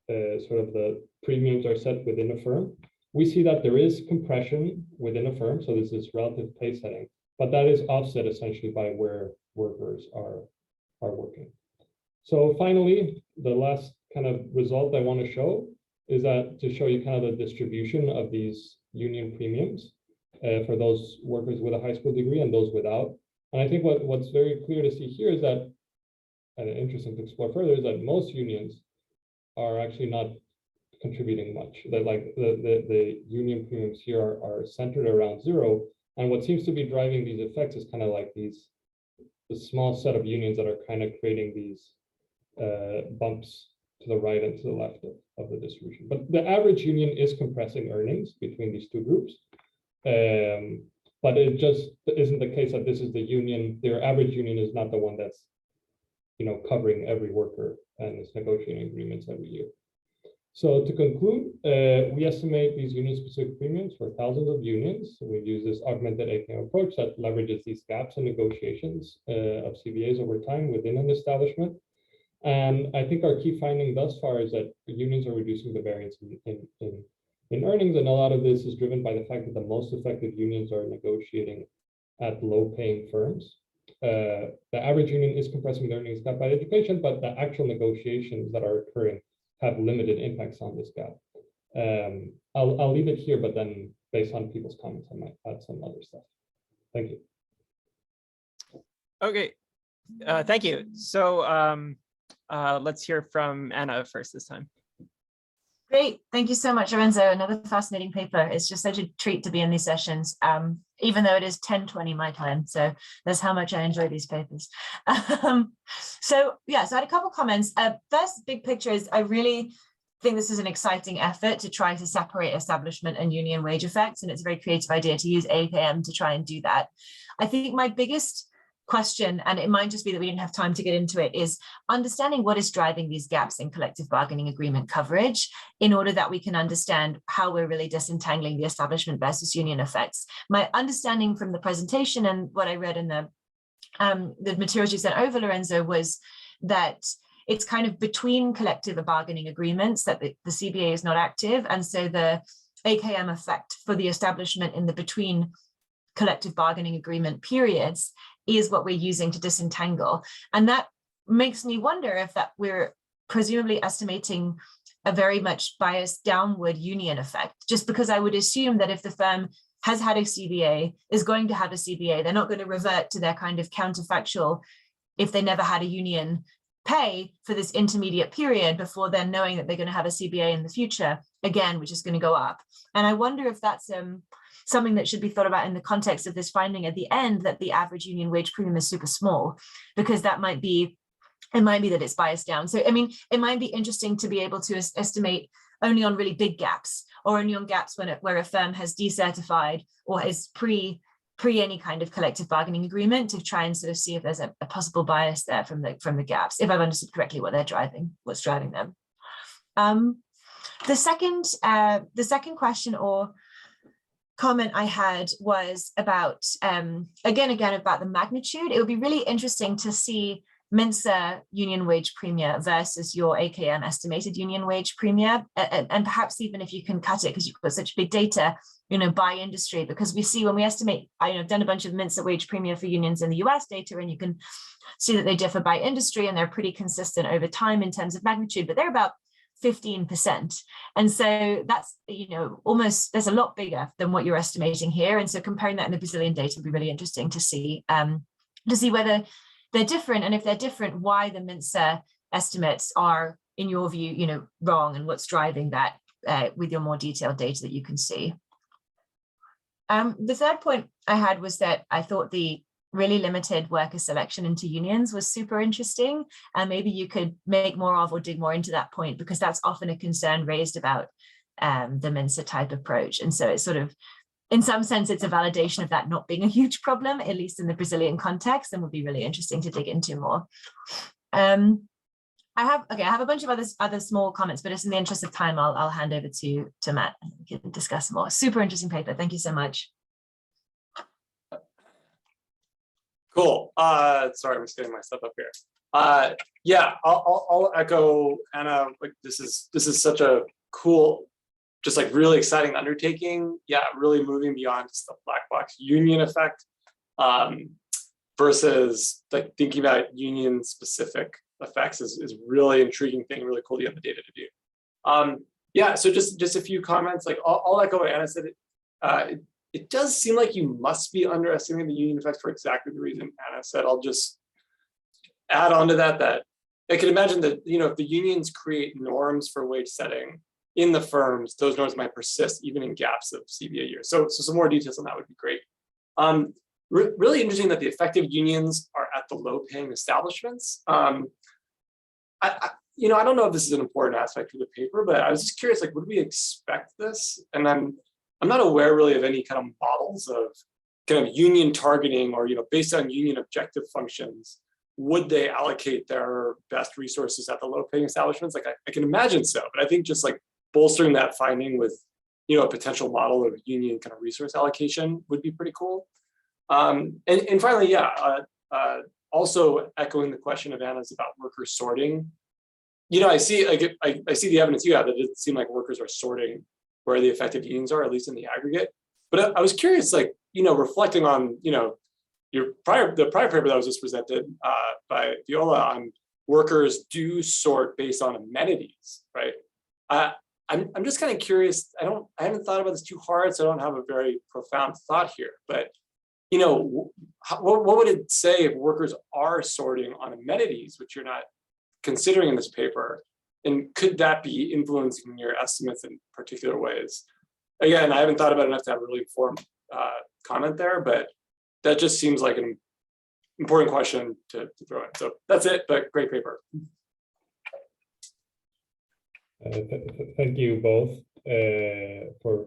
[SPEAKER 6] sort of the premiums are set within a firm, we see that there is compression within a firm. So this is relative pay setting, but that is offset essentially by where workers are working. So finally, the last kind of result I want to show is that to show you kind of the distribution of these union premiums for those workers with a high school degree and those without. And I think what's very clear to see here is that, and interesting to explore further, is that most unions are actually not contributing much. That like the union premiums here are centered around zero. And what seems to be driving these effects is kind of like the small set of unions that are kind of creating these bumps to the right and to the left of the distribution. But the average union is compressing earnings between these two groups. But it just isn't the case that this is the union, their average union is not the one that's, covering every worker and is negotiating agreements every year. So to conclude, we estimate these union-specific premiums for thousands of unions. So we use this augmented AKM approach that leverages these gaps in negotiations of CBAs over time within an establishment. And I think our key finding thus far is that the unions are reducing the variance in earnings, and a lot of this is driven by the fact that the most effective unions are negotiating at low-paying firms. The average union is compressing the earnings gap by education, but the actual negotiations that are occurring have limited impacts on this gap. I'll leave it here, but then based on people's comments, I might add some other stuff. Thank you.
[SPEAKER 1] Okay, thank you. So let's hear from Anna first this time.
[SPEAKER 4] Great, thank you so much, Lorenzo. Another fascinating paper. It's just such a treat to be in these sessions, even though it is 10:20 my time. So that's how much I enjoy these papers. So I had a couple comments. First, big picture is I really think this is an exciting effort to try to separate establishment and union wage effects. And it's a very creative idea to use AKM to try and do that. I think my biggest question, and it might just be that we didn't have time to get into it, is understanding what is driving these gaps in collective bargaining agreement coverage in order that we can understand how we're really disentangling the establishment versus union effects. My understanding from the presentation and what I read in the materials you sent over, Lorenzo, was that it's kind of between collective bargaining agreements that the CBA is not active. And so the AKM effect for the establishment in the between collective bargaining agreement periods is what we're using to disentangle. And that makes me wonder if that we're presumably estimating a very much biased downward union effect, just because I would assume that if the firm has had a CBA, is going to have a CBA, they're not going to revert to their kind of counterfactual if they never had a union pay for this intermediate period before then knowing that they're going to have a CBA in the future again, which is going to go up. And I wonder if that's something that should be thought about in the context of this finding at the end that the average union wage premium is super small, because it might be that it's biased down. So, I mean, it might be interesting to be able to estimate only on really big gaps, or only on gaps where a firm has decertified or is pre any kind of collective bargaining agreement, to try and sort of see if there's a possible bias there from the gaps, if I've understood correctly what's driving them. The second question or comment I had was about, again, about the magnitude. It would be really interesting to see Mensa union wage premia versus your AKM estimated union wage premia, and perhaps even if you can cut it, because you've got such big data, by industry, because we see when we estimate, I've done a bunch of Mensa wage premia for unions in the US data, and you can see that they differ by industry, and they're pretty consistent over time in terms of magnitude, but they're about 15%. And so that's, almost, there's a lot bigger than what you're estimating here. And so comparing that in the Brazilian data would be really interesting to see whether they're different, and if they're different, why the Mensa estimates are, in your view, wrong, and what's driving that with your more detailed data that you can see. The third point I had was that I thought the really limited worker selection into unions was super interesting, and maybe you could make more of or dig more into that point, because that's often a concern raised about the Mensa type approach. And so it's sort of, in some sense, it's a validation of that not being a huge problem, at least in the Brazilian context, and would be really interesting to dig into more. I have a bunch of other small comments, but just in the interest of time, I'll hand over to Matt. We can discuss more. Super interesting paper. Thank you so much.
[SPEAKER 3] Cool. Sorry, I'm just getting my stuff up here. Yeah, I'll echo Anna. Like this is such a cool, just like really exciting undertaking. Yeah, really moving beyond just the black box union effect, versus like thinking about union specific effects is really intriguing thing, really cool to have the data to do. Yeah, so just a few comments. Like I'll echo what Anna said. It does seem like you must be underestimating the union effects for exactly the reason Anna said. I'll just add on to that I can imagine that, you know, if the unions create norms for wage setting in the firms, those norms might persist even in gaps of CBA years. So some more details on that would be great. Really interesting that the effective unions are at the low-paying establishments. You know, I don't know if this is an important aspect of the paper, but I was just curious, like, would we expect this? And I'm not aware really of any kind of models of kind of union targeting or, you know, based on union objective functions, would they allocate their best resources at the low-paying establishments? Like I can imagine so, but I think just like bolstering that finding with, you know, a potential model of union kind of resource allocation would be pretty cool. And finally, yeah, also echoing the question of Anna's about worker sorting. You know, I see the evidence you have that it doesn't seem like workers are sorting where the effective unions are, at least in the aggregate. But I was curious, like, you know, reflecting on, you know, the prior paper that was just presented by Viola on workers do sort based on amenities, right? I'm just kind of curious. I haven't thought about this too hard, so I don't have a very profound thought here. But, you know, what would it say if workers are sorting on amenities, which you're not considering in this paper? And could that be influencing your estimates in particular ways? Again, I haven't thought about it enough to have a really informed comment there, but that just seems like an important question to throw in. So that's it, but great paper.
[SPEAKER 6] Thank you both for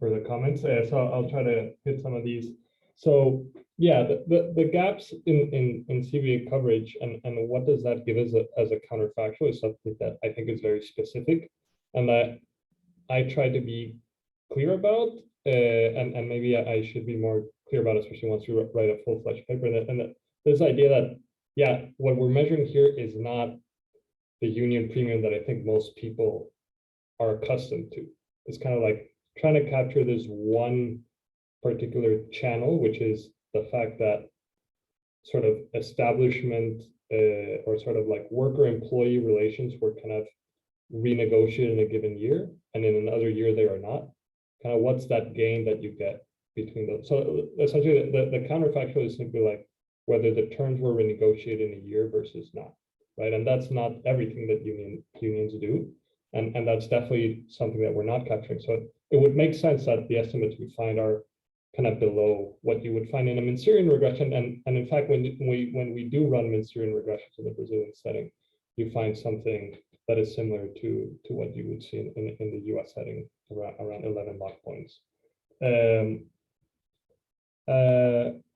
[SPEAKER 6] the comments. So I'll try to hit some of these. So yeah, the gaps in CBA coverage and what does that give us as a counterfactual is something that I think is very specific and that I try to be clear about, and maybe I should be more clear about, especially once we write a full-fledged paper. And this idea that, yeah, what we're measuring here is not the union premium that I think most people are accustomed to. It's kind of like trying to capture this one particular channel, which is the fact that sort of establishment or sort of like worker-employee relations were kind of renegotiated in a given year, and in another year they are not. Kind of what's that gain that you get between those? So essentially, the counterfactual is simply like whether the terms were renegotiated in a year versus not, right? And that's not everything that unions do, and that's definitely something that we're not capturing. So it would make sense that the estimates we find are kind of below what you would find in a Mansurian regression. And in fact, when we do run Mansurian regressions in the Brazilian setting, you find something that is similar to what you would see in the US setting, around 11 log points.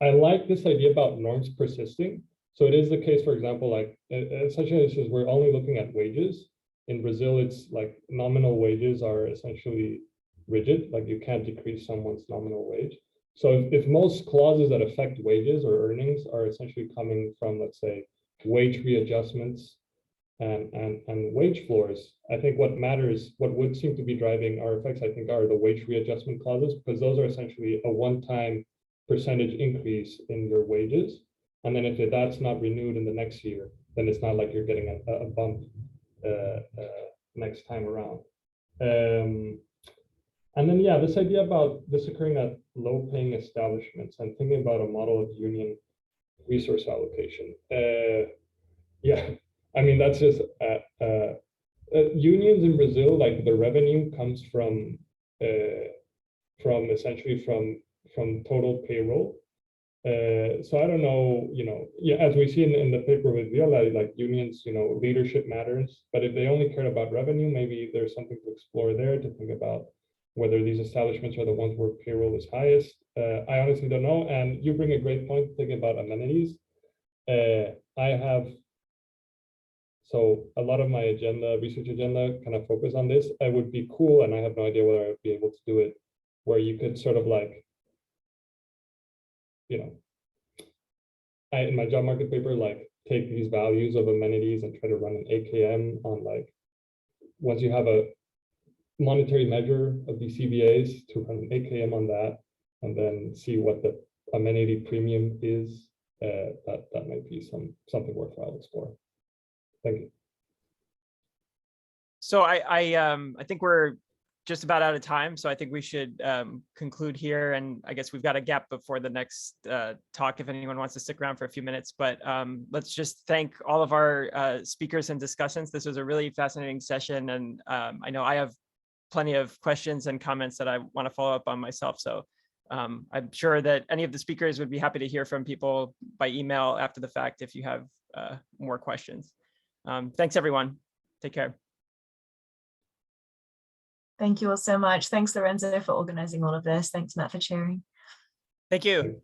[SPEAKER 6] I like this idea about norms persisting. So it is the case, for example, like essentially this is we're only looking at wages. In Brazil, it's like nominal wages are essentially rigid, like you can't decrease someone's nominal wage. So if most clauses that affect wages or earnings are essentially coming from, let's say, wage readjustments and wage floors, I think what matters, what would seem to be driving our effects, I think, are the wage readjustment clauses, because those are essentially a one-time percentage increase in your wages. And then if that's not renewed in the next year, then it's not like you're getting a bump next time around. And then, yeah, this idea about this occurring at low-paying establishments and thinking about a model of union resource allocation. Yeah, I mean, that's just unions in Brazil, like the revenue comes from essentially from from total payroll. So I don't know, yeah, as we see in the paper with Viola, like unions, leadership matters, but if they only cared about revenue, maybe there's something to explore there to think about whether these establishments are the ones where payroll is highest. I honestly don't know. And you bring a great point thinking about amenities. So a lot of my research agenda kind of focus on this. I would be cool, and I have no idea whether I would be able to do it, where you could sort of like, in my job market paper, like take these values of amenities and try to run an AKM on like, once you have a monetary measure of these CVAs, to run an AKM on that, and then see what the amenity premium is. That might be something worthwhile exploring. Thank you.
[SPEAKER 1] So I think we're just about out of time, so I think we should conclude here. And I guess we've got a gap before the next talk if anyone wants to stick around for a few minutes. But let's just thank all of our speakers and discussants. This was a really fascinating session, and I know I have plenty of questions and comments that I want to follow up on myself. So I'm sure that any of the speakers would be happy to hear from people by email after the fact if you have more questions. Thanks, everyone. Take care.
[SPEAKER 4] Thank you all so much. Thanks, Lorenzo, for organizing all of this. Thanks, Matt, for chairing.
[SPEAKER 1] Thank you.